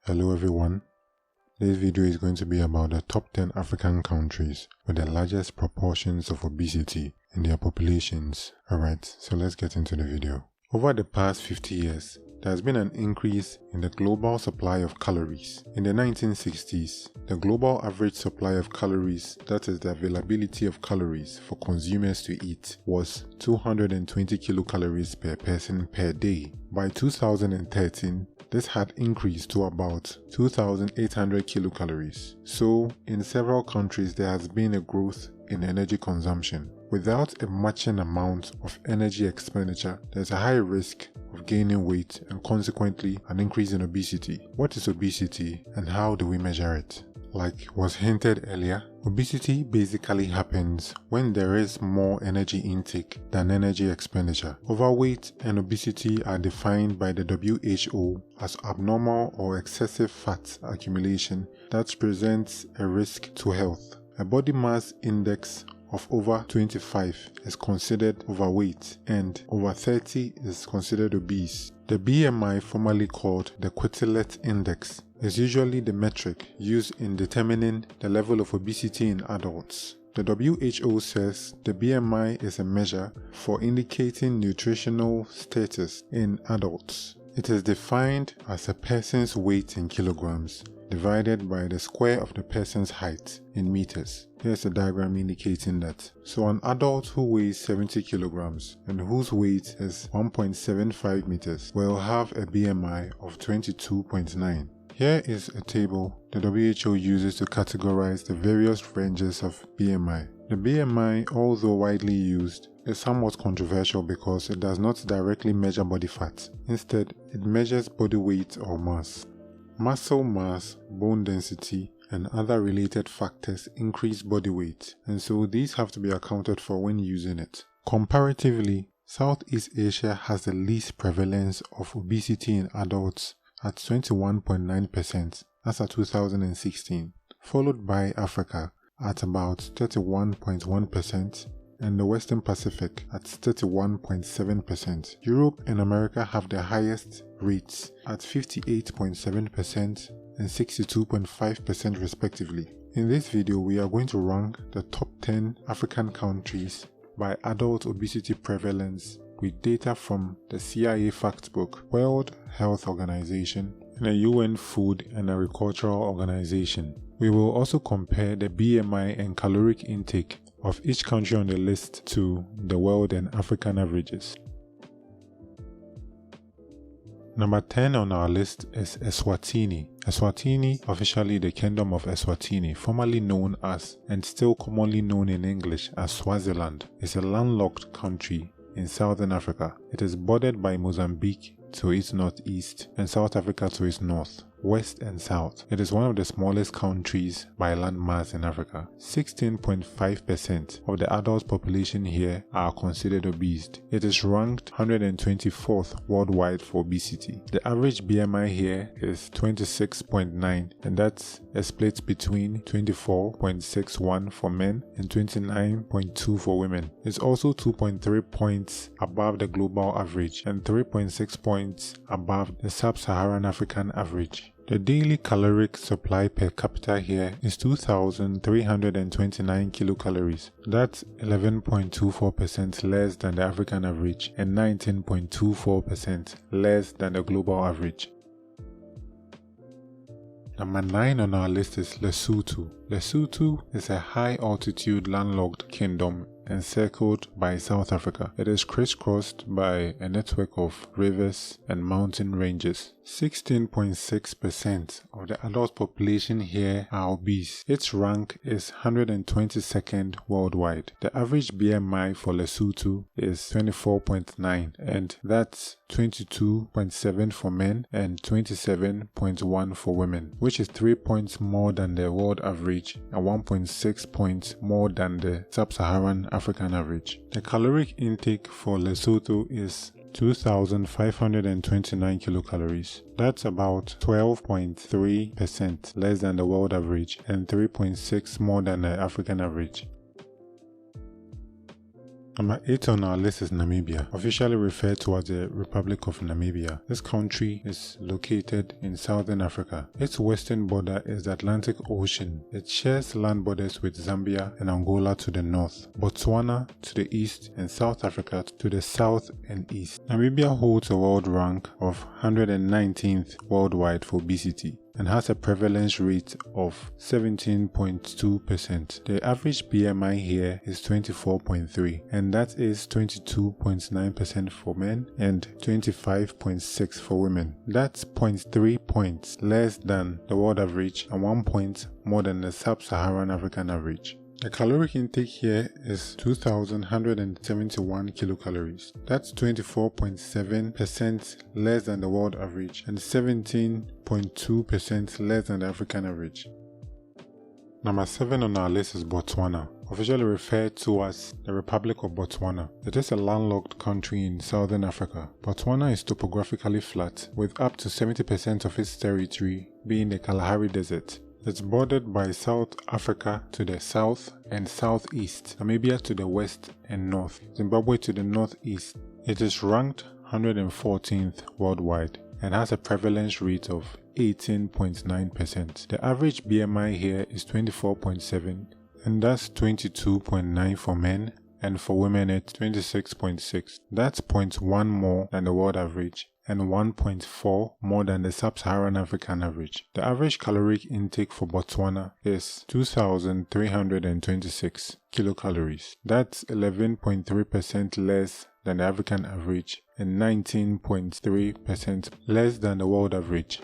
Hello everyone, this video is going to be about the top 10 African countries with the largest proportions of obesity in their populations. Alright, so let's get into the video. Over the past 50 years, there has been an increase in the global supply of calories. In the 1960s, the global average supply of calories, that is the availability of calories for consumers to eat, was 220 kilocalories per person per day. By 2013, this had increased to about 2,800 kilocalories. So, in several countries there has been a growth in energy consumption. Without a matching amount of energy expenditure, there's a high risk of gaining weight and consequently an increase in obesity. What is obesity and how do we measure it? Like was hinted earlier, obesity basically happens when there is more energy intake than energy expenditure. Overweight and obesity are defined by the WHO as abnormal or excessive fat accumulation that presents a risk to health. A body mass index of over 25 is considered overweight and over 30 is considered obese. The BMI, formerly called the Quetelet Index, is usually the metric used in determining the level of obesity in adults. The WHO says the BMI is a measure for indicating nutritional status in adults. It is defined as a person's weight in kilograms divided by the square of the person's height in meters. Here's a diagram indicating that. So an adult who weighs 70 kilograms and whose weight is 1.75 meters will have a BMI of 22.9. Here is a table the WHO uses to categorize the various ranges of BMI. The BMI, although widely used, is somewhat controversial because it does not directly measure body fat. Instead, it measures body weight or mass. Muscle mass, bone density, and other related factors increase body weight, and so these have to be accounted for when using it. Comparatively, Southeast Asia has the least prevalence of obesity in adults at 21.9% as of 2016, followed by Africa at about 31.1%, and the Western Pacific at 31.7%. Europe and America have the highest rates at 58.7% and 62.5% respectively. In this video, we are going to rank the top 10 African countries by adult obesity prevalence with data from the CIA Factbook, World Health Organization, and the UN Food and Agricultural Organization. We will also compare the BMI and caloric intake of each country on the list to the world and African averages. Number 10 on our list is Eswatini. Eswatini, officially the Kingdom of Eswatini, formerly known as and still commonly known in English as Swaziland, is a landlocked country in southern Africa. It is bordered by Mozambique to its northeast and South Africa to its north, west and south. It is one of the smallest countries by land mass in Africa. 16.5% of the adult population here are considered obese. It is ranked 124th worldwide for obesity. The average BMI here is 26.9, and that's a split between 24.61 for men and 29.2 for women. It's also 2.3 points above the global average and 3.6 points above the sub-Saharan African average. The daily caloric supply per capita here is 2,329 kilocalories. That's 11.24% less than the African average and 19.24% less than the global average. Number 9 on our list is Lesotho. Lesotho is a high-altitude landlocked kingdom encircled by South Africa. It is crisscrossed by a network of rivers and mountain ranges. 16.6% of the adult population here are obese. Its rank is 122nd worldwide. The average BMI for Lesotho is 24.9, and that's 22.7 for men and 27.1 for women, which is 3 points more than the world average and 1.6 points more than the sub-Saharan African average. The caloric intake for Lesotho is 2,529 kilocalories. That's about 12.3% less than the world average and 3.6 more than the African average. Number 8 on our list is Namibia, officially referred to as the Republic of Namibia. This country is located in southern Africa. Its western border is the Atlantic Ocean. It shares land borders with Zambia and Angola to the north, Botswana to the east, and South Africa to the south and east. Namibia holds a world rank of 119th worldwide for obesity and has a prevalence rate of 17.2%. The average BMI here is 24.3, and that is 22.9% for men and 25.6 for women. That's 0.3 points less than the world average and 1 point more than the sub-Saharan African average. The caloric intake here is 2,171 kilocalories. That's 24.7% less than the world average and 17.2% less than the African average. Number 7 on our list is Botswana, officially referred to as the Republic of Botswana. It is a landlocked country in southern Africa. Botswana is topographically flat, with up to 70% of its territory being the Kalahari Desert. It's bordered by South Africa to the south and southeast, Namibia to the west and north, Zimbabwe to the northeast. It is ranked 114th worldwide and has a prevalence rate of 18.9%. The average BMI here is 24.7, and that's 22.9 for men, and for women it's 26.6. That's 0.1 more than the world average and 1.4 more than the sub-Saharan African average. The average caloric intake for Botswana is 2,326 kilocalories. That's 11.3% less than the African average and 19.3% less than the world average.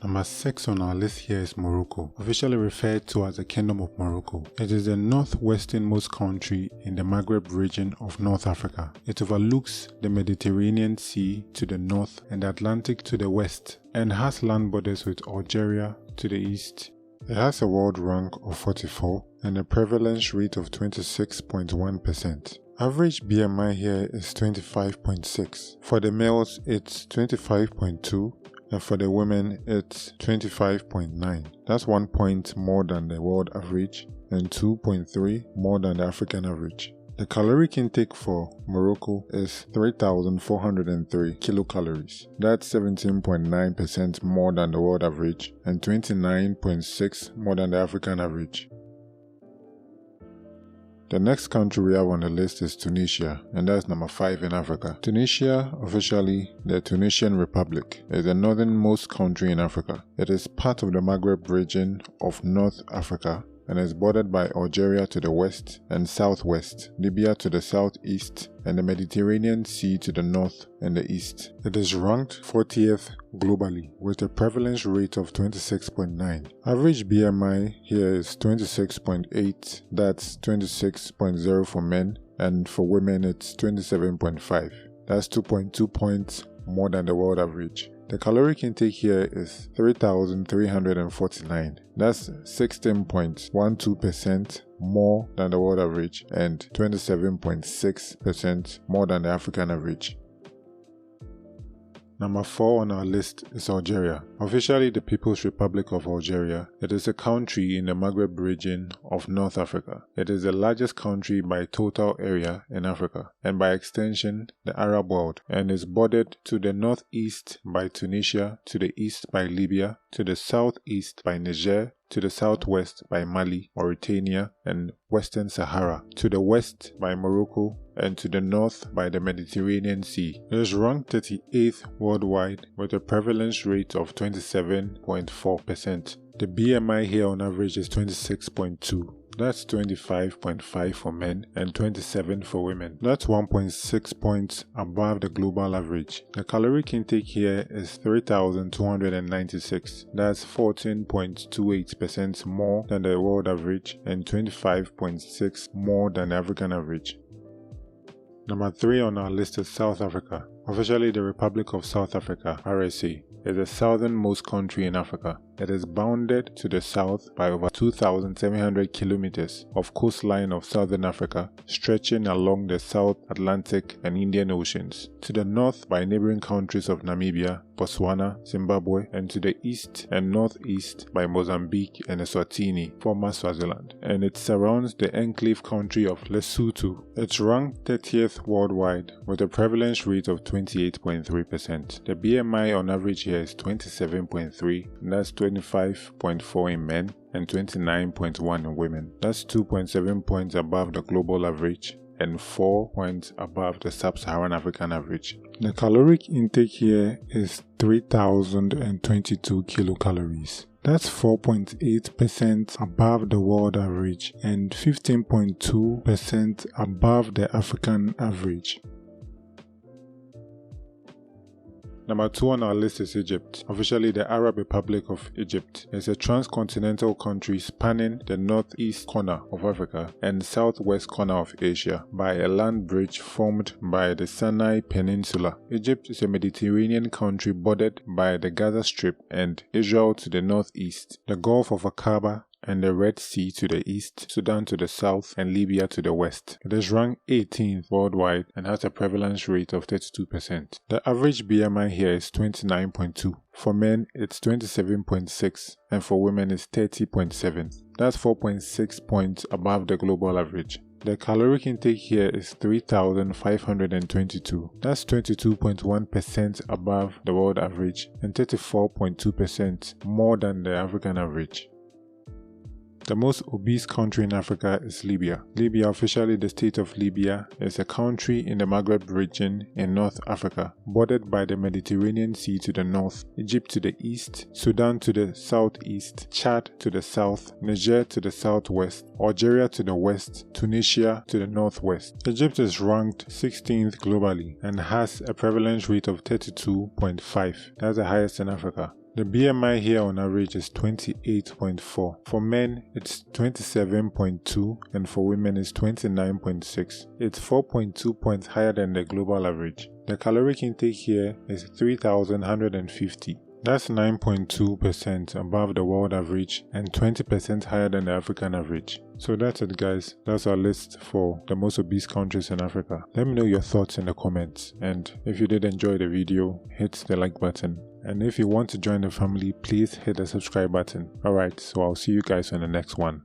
Number 6 on our list here is Morocco, officially referred to as the Kingdom of Morocco. It is the northwesternmost country in the Maghreb region of North Africa. It overlooks the Mediterranean Sea to the north and the Atlantic to the west, and has land borders with Algeria to the east. It has a world rank of 44 and a prevalence rate of 26.1%. Average BMI here is 25.6. For the males, it's 25.2. And for the women, it's 25.9. That's 1 point more than the world average and 2.3 more than the African average. The caloric intake for Morocco is 3,403 kilocalories. That's 17.9% more than the world average and 29.6 more than the African average. The next country we have on the list is Tunisia, and that's number 5 in Africa. Tunisia, officially the Tunisian Republic, is the northernmost country in Africa. It is part of the Maghreb region of North Africa and is bordered by Algeria to the west and southwest, Libya to the southeast, and the Mediterranean Sea to the north and the east. It is ranked 40th globally with a prevalence rate of 26.9. Average BMI here is 26.8, that's 26.0 for men, and for women it's 27.5. That's 2.2 points more than the world average. The caloric intake here is 3,349. That's 16.12% more than the world average and 27.6% more than the African average. Number 4 on our list is Algeria. Officially the People's Republic of Algeria, it is a country in the Maghreb region of North Africa. It is the largest country by total area in Africa, and by extension the Arab world, and is bordered to the northeast by Tunisia, to the east by Libya, to the southeast by Niger, to the southwest by Mali, Mauritania, and Western Sahara, to the west by Morocco, and to the north by the Mediterranean Sea. It is ranked 38th worldwide with a prevalence rate of 27.4%. The BMI here on average is 26.2. That's 25.5 for men and 27 for women. That's 1.6 points above the global average. The caloric intake here is 3,296. That's 14.28% more than the world average and 25.6 more than the African average. Number 3 on our list is South Africa. Officially the Republic of South Africa, RSA, is the southernmost country in Africa. It is bounded to the south by over 2,700 kilometers of coastline of southern Africa, stretching along the South Atlantic and Indian Oceans, to the north by neighboring countries of Namibia, Botswana, Zimbabwe, and to the east and northeast by Mozambique and Eswatini, former Swaziland, and it surrounds the enclave country of Lesotho. It's ranked 30th worldwide with a prevalence rate of 28.3%. The BMI on average here is 27.3, and that's 25.4 in men and 29.1 in women. That's 2.7 points above the global average and 4 points above the sub-Saharan African average. The caloric intake here is 3,022 kilocalories. That's 4.8% above the world average and 15.2% above the African average. Number 2 on our list is Egypt. Officially the Arab Republic of Egypt is a transcontinental country spanning the northeast corner of Africa and southwest corner of Asia by a land bridge formed by the Sinai Peninsula. Egypt is a Mediterranean country bordered by the Gaza Strip and Israel to the northeast, the Gulf of Aqaba and the Red Sea to the east, Sudan to the south, and Libya to the west. It is ranked 18th worldwide and has a prevalence rate of 32%. The average BMI here is 29.2. For men, it's 27.6, and for women, it's 30.7. That's 4.6 points above the global average. The caloric intake here is 3,522. That's 22.1% above the world average and 34.2% more than the African average. The most obese country in Africa is Libya. Libya, officially the state of Libya, is a country in the Maghreb region in North Africa, bordered by the Mediterranean Sea to the north, Egypt to the east, Sudan to the southeast, Chad to the south, Niger to the southwest, Algeria to the west, Tunisia to the northwest. Egypt is ranked 16th globally and has a prevalence rate of 32.5. That's the highest in Africa. The BMI here on average is 28.4. For men, it's 27.2 and for women it's 29.6. It's 4.2 points higher than the global average. The caloric intake here is 3,150. That's 9.2% above the world average and 20% higher than the African average. So that's it guys, that's our list for the most obese countries in Africa. Let me know your thoughts in the comments, and if you did enjoy the video, hit the like button. And if you want to join the family, please hit the subscribe button. Alright, so I'll see you guys on the next one.